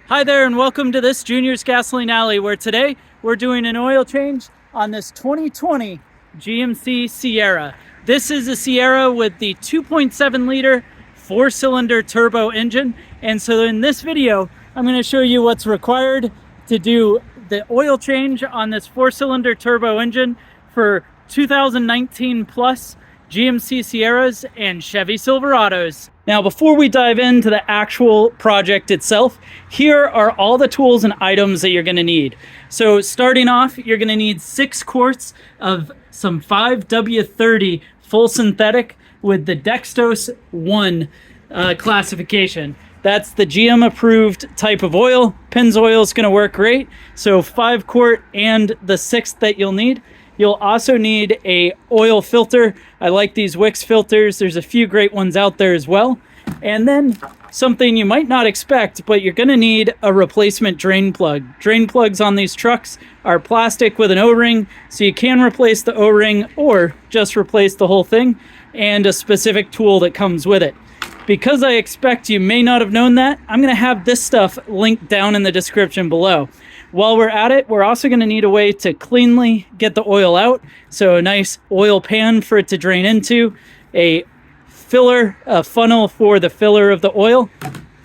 Hi there and welcome to this Junior's Gasoline Alley, where today we're doing an oil change on this 2020 GMC Sierra. This is a Sierra with the 2.7 liter 4-cylinder turbo engine. And so in this video, I'm going to show you what's required to do the oil change on this 4-cylinder turbo engine for 2019 plus GMC Sierras and Chevy Silverados. Now, before we dive into the actual project itself, here are all the tools and items that you're going to need. So starting off, you're going to need 6 quarts of some 5W30 full synthetic with the Dextos 1 classification. That's the GM approved type of oil. Pennzoil is going to work great. So 5 quart and the 6th that you'll need. You'll also need a oil filter. I like these Wix filters. There's a few great ones out there as well. And then something you might not expect, but you're going to need a replacement drain plug. Drain plugs on these trucks are plastic with an O-ring, so you can replace the O-ring or just replace the whole thing, and a specific tool that comes with it. Because I expect you may not have known that, I'm going to have this stuff linked down in the description below. While we're at it, we're also going to need a way to cleanly get the oil out. So a nice oil pan for it to drain into, a filler, a funnel for the filler of the oil,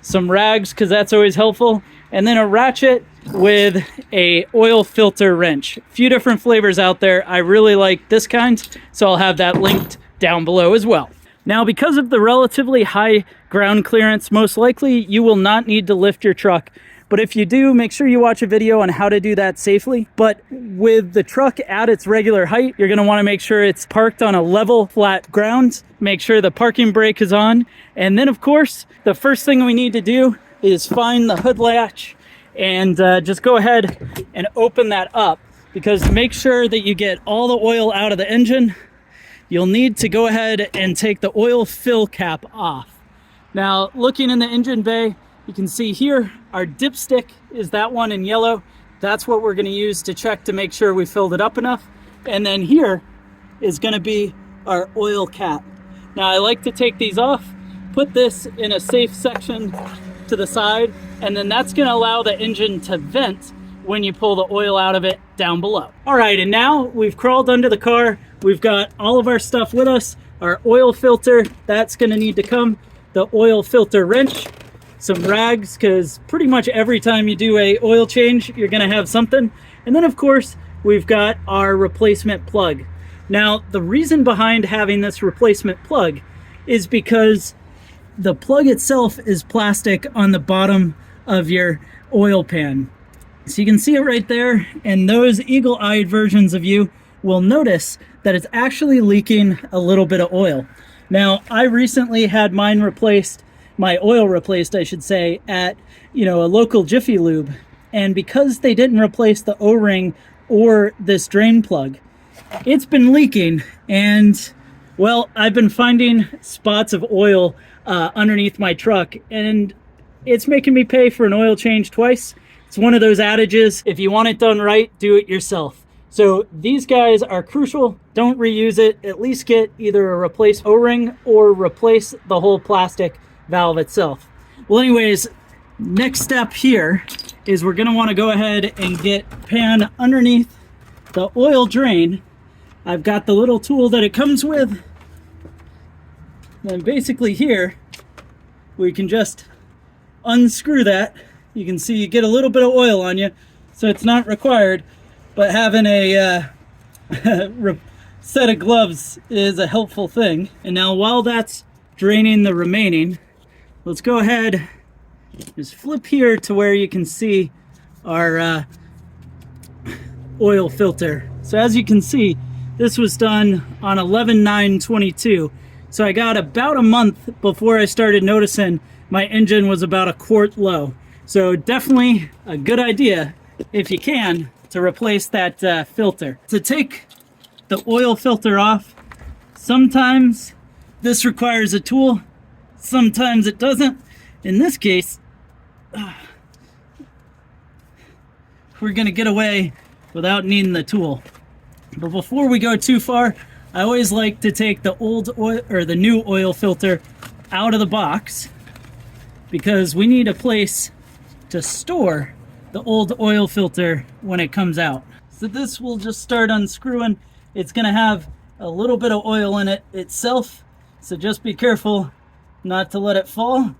some rags because that's always helpful, and then a ratchet with a oil filter wrench. A few different flavors out there. I really like this kind, so I'll have that linked down below as well. Now, because of the relatively high ground clearance, most likely you will not need to lift your truck. But if you do, make sure you watch a video on how to do that safely. But with the truck at its regular height, you're going to want to make sure it's parked on a level, flat ground. Make sure the parking brake is on. And then, of course, the first thing we need to do is find the hood latch and just go ahead and open that up. Because make sure that you get all the oil out of the engine. You'll need to go ahead and take the oil fill cap off. Now, looking in the engine bay, you can see here our dipstick is that one in yellow. That's what we're going to use to check to make sure we filled it up enough. And then here is going to be our oil cap. Now, I like to take these off, put this in a safe section to the side, and then that's going to allow the engine to vent when you pull the oil out of it down below. All right, and now we've crawled under the car. We've got all of our stuff with us. Our oil filter, that's going to need to come. The oil filter wrench, some rags, because pretty much every time you do a oil change, you're going to have something. And then, of course, we've got our replacement plug. Now, the reason behind having this replacement plug is because the plug itself is plastic on the bottom of your oil pan. So you can see it right there, and those eagle-eyed versions of you will notice that it's actually leaking a little bit of oil. Now, I recently had mine replaced, my oil replaced, I should say, at, a local Jiffy Lube. And because they didn't replace the O-ring or this drain plug, it's been leaking. And, well, I've been finding spots of oil underneath my truck, and it's making me pay for an oil change twice. It's one of those adages, if you want it done right, do it yourself. So these guys are crucial. Don't reuse it. At least get either a replace O-ring or replace the whole plastic valve itself. Well, anyways, next step here is we're going to want to go ahead and get pan underneath the oil drain. I've got the little tool that it comes with. And basically here, we can just unscrew that. You can see you get a little bit of oil on you, so it's not required, but having a set of gloves is a helpful thing. And now while that's draining the remaining, let's go ahead, just flip here to where you can see our oil filter. So as you can see, this was done on 11/9/22. So I got about a month before I started noticing my engine was about a quart low. So definitely a good idea, if you can, to replace that filter. To take the oil filter off, sometimes this requires a tool, sometimes it doesn't. In this case, we're going to get away without needing the tool. But before we go too far, I always like to take the old oil or the new oil filter out of the box, because we need a place to store the old oil filter when it comes out. So this will just start unscrewing. It's going to have a little bit of oil in it itself, so just be careful not to let it fall.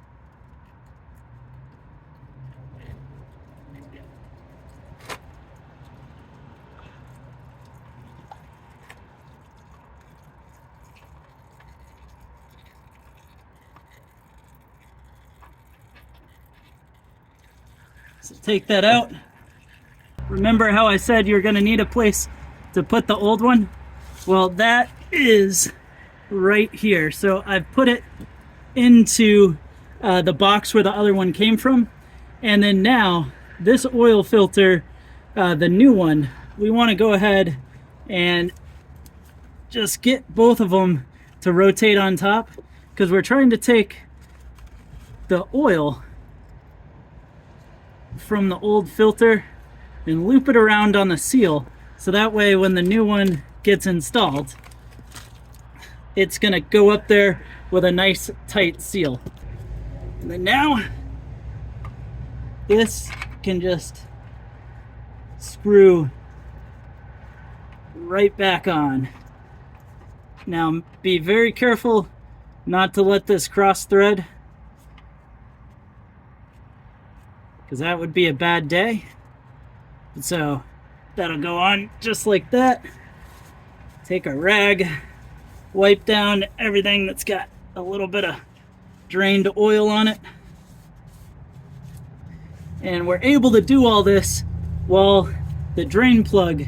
So take that out. Remember how I said you're going to need a place to put the old one? Well, that is right here. So I've put it into the box where the other one came from. And then now this oil filter, the new one, we want to go ahead and just get both of them to rotate on top, because we're trying to take the oil from the old filter and loop it around on the seal, so that way when the new one gets installed, it's gonna go up there with a nice tight seal. And then now this can just screw right back on. Now be very careful not to let this cross thread, because that would be a bad day. So that'll go on just like that. Take a rag, wipe down everything that's got a little bit of drained oil on it. And we're able to do all this while the drain plug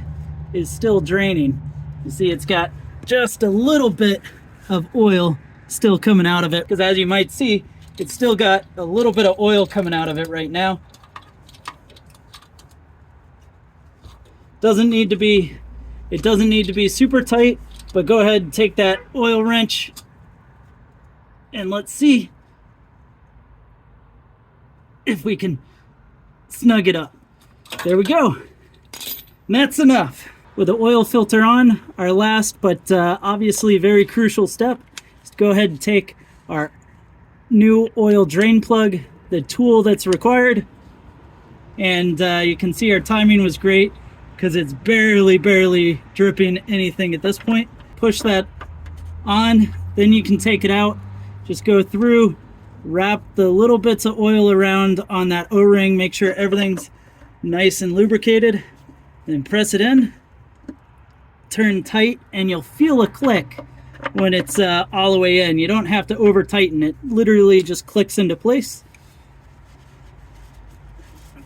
is still draining. You see it's got just a little bit of oil still coming out of it, because as you might see, it's still got a little bit of oil coming out of it right now. It doesn't need to be super tight, but go ahead and take that oil wrench and let's see if we can snug it up. There we go. And that's enough. With the oil filter on, our last but obviously very crucial step is to go ahead and take our new oil drain plug, the tool that's required, and you can see our timing was great because it's barely dripping anything at this point. Push that on, then you can take it out. Just go through, wrap the little bits of oil around on that O-ring, make sure everything's nice and lubricated, then press it in, turn tight, and you'll feel a click when it's all the way in. You don't have to over tighten it, literally just clicks into place.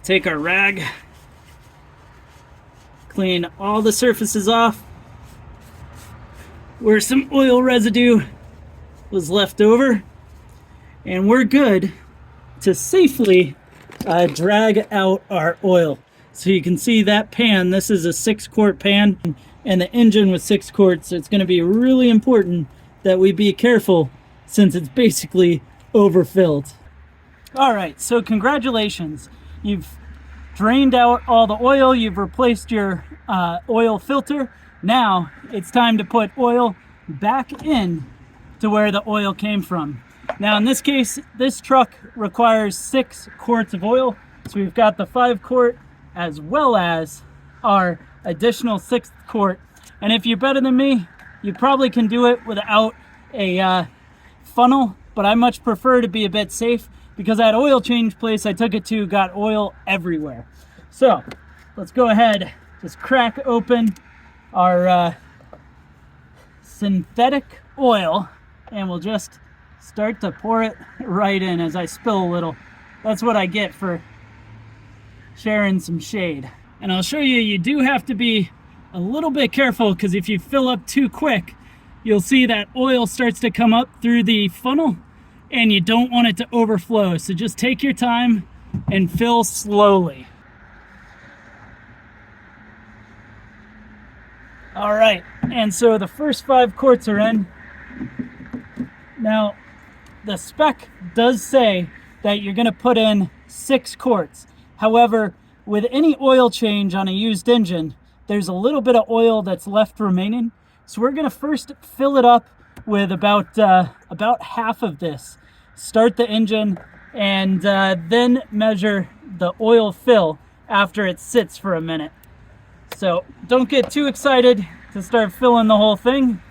Take our rag, clean all the surfaces off where some oil residue was left over, and we're good to safely drag out our oil. So you can see that pan, this is a 6-quart pan, and the engine was 6 quarts, so it's going to be really important that we be careful since it's basically overfilled. All right, so congratulations. You've drained out all the oil, you've replaced your oil filter. Now it's time to put oil back in to where the oil came from. Now in this case, this truck requires 6 quarts of oil, so we've got the 5-quart as well as our additional 6th quart. And if you're better than me, you probably can do it without a funnel, but I much prefer to be a bit safe, because that oil change place I took it to got oil everywhere. So let's go ahead, just crack open our synthetic oil, and we'll just start to pour it right in as I spill a little. That's what I get for sharing some shade. And I'll show you, you do have to be a little bit careful, because if you fill up too quick, you'll see that oil starts to come up through the funnel, and you don't want it to overflow. So just take your time and fill slowly. All right, and so the first 5 quarts are in. Now, the spec does say that you're gonna put in 6 quarts. However, with any oil change on a used engine, there's a little bit of oil that's left remaining. So we're gonna first fill it up with about half of this. Start the engine, and then measure the oil fill after it sits for a minute. So don't get too excited to start filling the whole thing.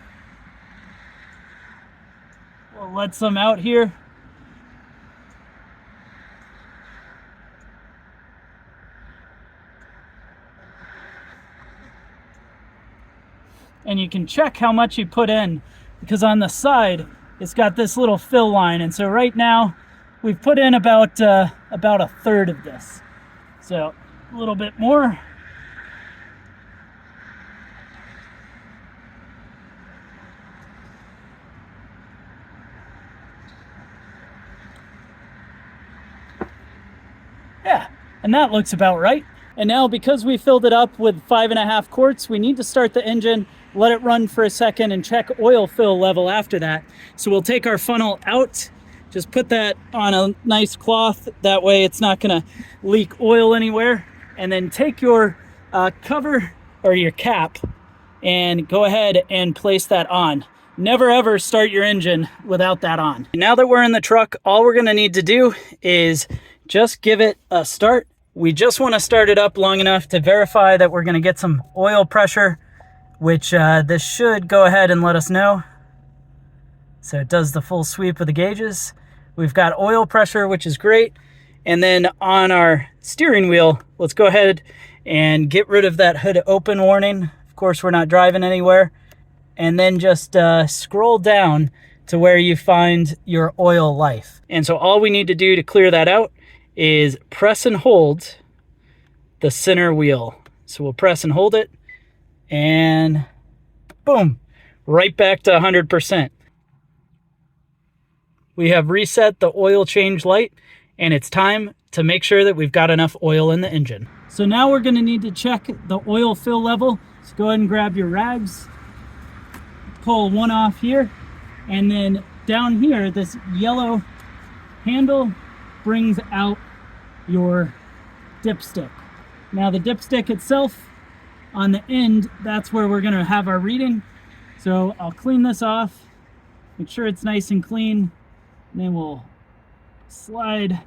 We'll let some out here. And you can check how much you put in, because on the side it's got this little fill line, and so right now we've put in about a third of this. So a little bit more. Yeah, and that looks about right. And now, because we filled it up with 5.5 quarts, we need to start the engine, let it run for a second, and check oil fill level after that. So we'll take our funnel out, just put that on a nice cloth, that way it's not gonna leak oil anywhere, and then take your cover or your cap and go ahead and place that on. Never ever start your engine without that on. Now that we're in the truck, all we're gonna need to do is just give it a start. We just want to start it up long enough to verify that we're going to get some oil pressure, which this should go ahead and let us know. So it does the full sweep of the gauges. We've got oil pressure, which is great. And then on our steering wheel, let's go ahead and get rid of that hood open warning. Of course, we're not driving anywhere. And then just scroll down to where you find your oil life. And so all we need to do to clear that out is press and hold the center wheel. So we'll press and hold it, and boom, right back to 100%. We have reset the oil change light, and it's time to make sure that we've got enough oil in the engine. So now we're gonna need to check the oil fill level. So go ahead and grab your rags, pull one off here, and then down here, this yellow handle brings out your dipstick. Now the dipstick itself, on the end, that's where we're gonna have our reading. So I'll clean this off, make sure it's nice and clean, and then we'll slide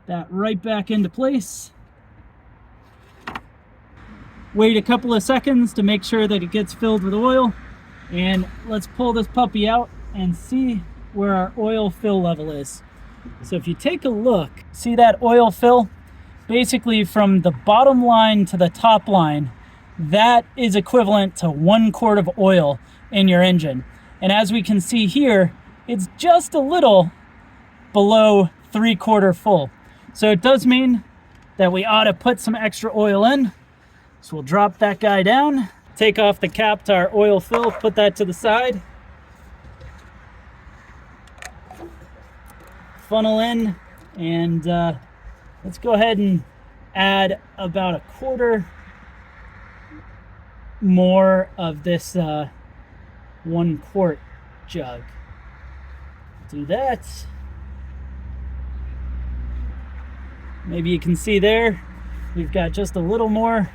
that right back into place. Wait a couple of seconds to make sure that it gets filled with oil, and let's pull this puppy out and see where our oil fill level is. So if you take a look, see that oil fill? Basically from the bottom line to the top line, that is equivalent to 1 quart of oil in your engine. And as we can see here, it's just a little below 3/4 full. So it does mean that we ought to put some extra oil in. So we'll drop that guy down, take off the cap to our oil fill, put that to the side. Funnel in, and let's go ahead and add about 1/4 more of this 1 quart jug. Do that. Maybe you can see there, we've got just a little more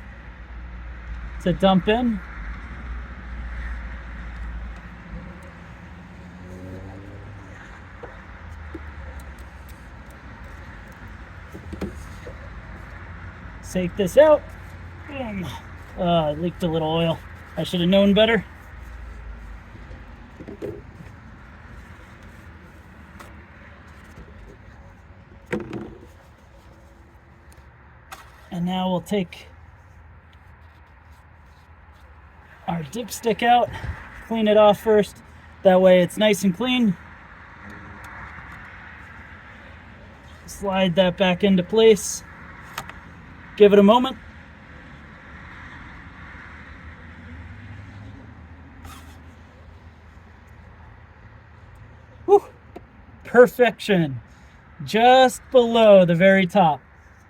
to dump in. Take this out. Boom. I leaked a little oil. I should have known better. And now we'll take our dipstick out, clean it off first. That way it's nice and clean. Slide that back into place. Give it a moment. Whew. Perfection. Just below the very top.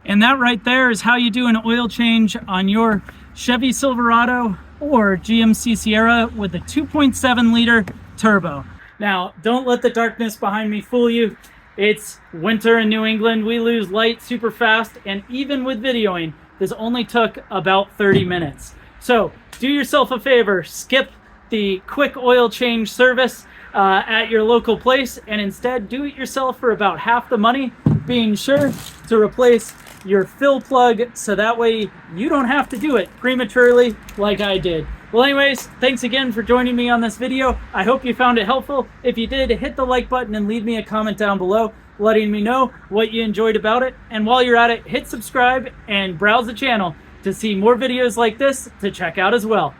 And that right there is how you do an oil change on your Chevy Silverado or GMC Sierra with a 2.7 liter turbo. Now, don't let the darkness behind me fool you. It's winter in New England. We lose light super fast, and even with videoing, this only took about 30 minutes. So do yourself a favor, skip the quick oil change service at your local place, and instead do it yourself for about half the money, being sure to replace your fill plug so that way you don't have to do it prematurely like I did. Well, anyways, thanks again for joining me on this video. I hope you found it helpful. If you did, hit the like button and leave me a comment down below letting me know what you enjoyed about it. And while you're at it, hit subscribe and browse the channel to see more videos like this to check out as well.